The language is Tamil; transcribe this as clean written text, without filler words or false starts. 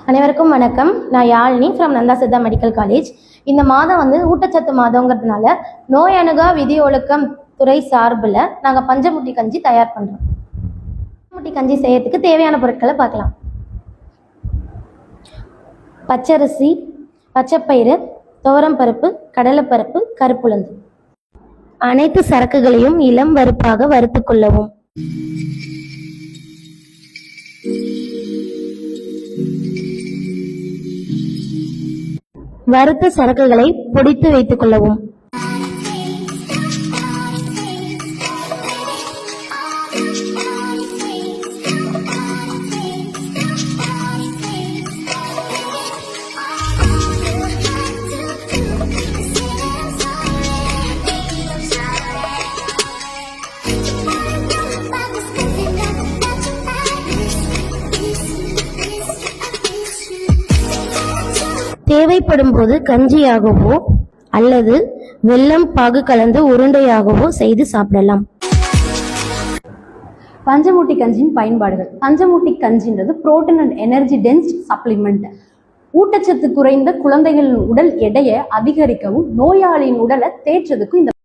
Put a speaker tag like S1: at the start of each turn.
S1: அனைவருக்கும் வணக்கம். நான் Yazhini from Nandha Siddha medical college. இந்த மாதம் ஊட்டச்சத்து மாதங்கிறதுனால நோய் அணுகா விதி ஒழுக்கம் துறை சார்பில் நாங்கள் பஞ்சமுட்டி கஞ்சி தயார் பண்ணுறோம். பஞ்சமுட்டி கஞ்சி செய்யறதுக்கு தேவையான பொருட்களை பார்க்கலாம். பச்சரிசி, பச்சைப்பயிறு, துவரம்பருப்பு, கடலைப்பருப்பு, கருப்புளுந்து. அனைத்து சரக்குகளையும் இளம் வறுப்பாக வறுத்து கொள்ளவும். வறுத்த சரக்குகளை பொடித்து வைத்துக் கொள்ளவும். தேவைப்படும் போது கஞ்சியாகவோ அல்லது வெல்லம் பாகு கலந்து உருண்டையாகவோ செய்து சாப்பிடலாம்.
S2: பஞ்சமுட்டி கஞ்சியின் பயன்பாடுகள். பஞ்சமுட்டி கஞ்சின்றது protein and energy dense supplement. ஊட்டச்சத்து குறைந்த குழந்தைகளின் உடல் எடையை அதிகரிக்கவும் நோயாளியின் உடலை தேற்றதுக்கும் இந்த